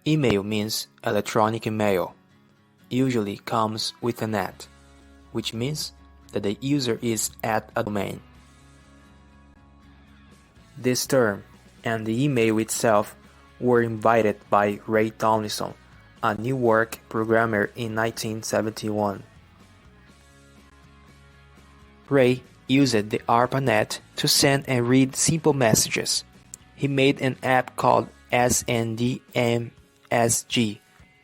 Email means electronic mail. Usually comes with an @ which means that the user is at a domain. This term and the email itself were invented by Ray Tomlinson, a Newark programmer in 1971. Ray used the ARPANET to send and read simple messages. He made an app called SNDMSG,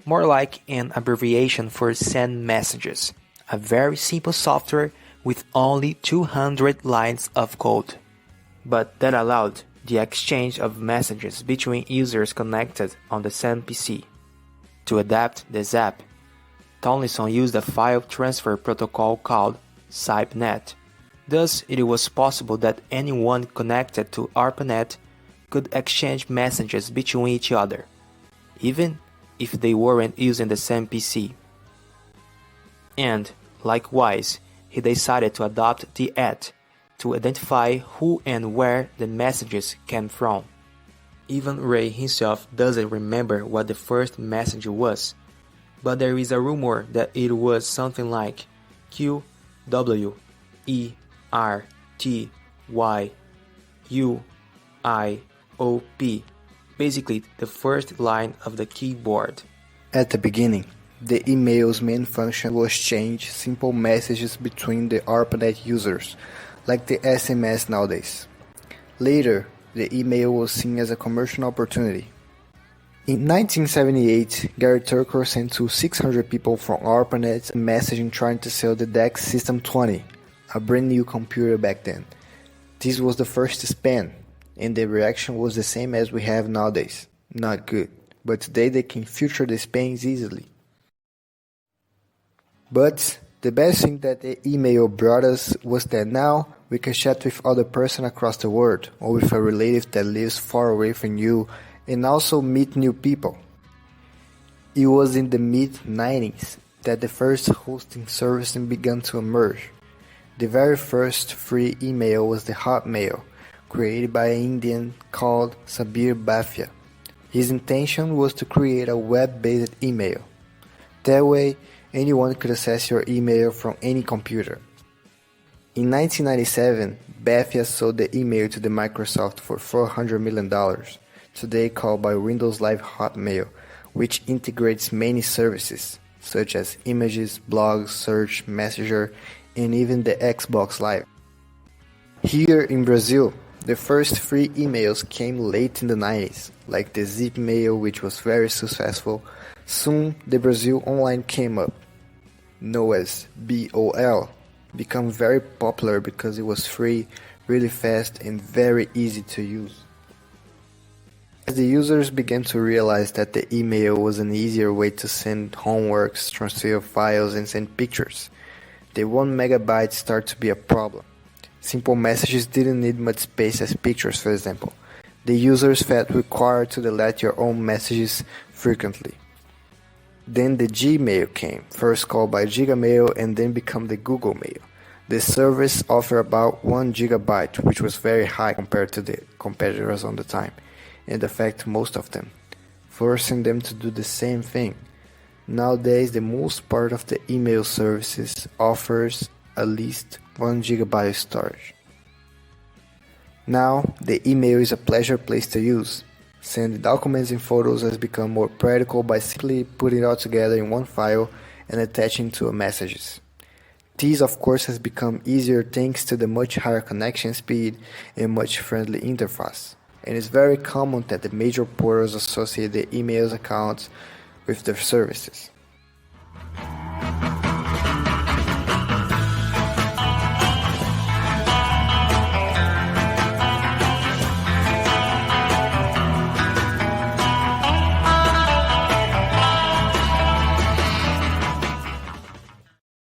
more like an abbreviation for send messages, a very simple software with only 200 lines of code, but that allowed the exchange of messages between users connected on the same PC. To adapt this app, Tomlinson used a file transfer protocol called SIPNet. Thus, it was possible that anyone connected to ARPANET could exchange messages between each other, even if they weren't using the same PC. And, likewise, he decided to adopt the @ to identify who and where the messages came from. Even Ray himself doesn't remember what the first message was, but there is a rumor that it was something like QWERTYUIOP, basically the first line of the keyboard. At the beginning, the email's main function was exchange simple messages between the ARPANET users, like the SMS nowadays. Later, the email was seen as a commercial opportunity. In 1978, Gary Tucker sent to 600 people from ARPANET a message trying to sell the DEC System 20, a brand new computer back then. This was the first spam, and the reaction was the same as we have nowadays. Not good, but today they can filter the spams easily. But the best thing that the email brought us was that now we can chat with other person across the world, or with a relative that lives far away from you, and also meet new people. It was in the mid-90s that the first hosting service began to emerge. The very first free email was the Hotmail, created by an Indian called Sabir Bhatia. His intention was to create a web-based email. That way, anyone could access your email from any computer. In 1997, Bhatia sold the email to the Microsoft for $400 million, today called by Windows Live Hotmail, which integrates many services, such as images, blogs, search, messenger, and even the Xbox Live. Here in Brazil, the first free emails came late in the 90s, like the Zip Mail, which was very successful. Soon, the Brazil Online came up, known as BOL, became very popular because it was free, really fast, and very easy to use. As the users began to realize that the email was an easier way to send homeworks, transfer files, and send pictures, the 1 megabyte started to be a problem. Simple messages didn't need much space as pictures, for example. The users felt required to delete your own messages frequently. Then the Gmail came, first called by Gmail and then become the Google Mail. The service offered about 1 gigabyte, which was very high compared to the competitors on the time, and affect most of them, forcing them to do the same thing. Nowadays, the most part of the email services offers at least 1 gigabyte storage. Now, the email is a pleasure place to use. Sending documents and photos has become more practical by simply putting it all together in one file and attaching to messages. This, of course, has become easier thanks to the much higher connection speed and much friendly interface. And it's very common that the major portals associate the emails accounts with their services.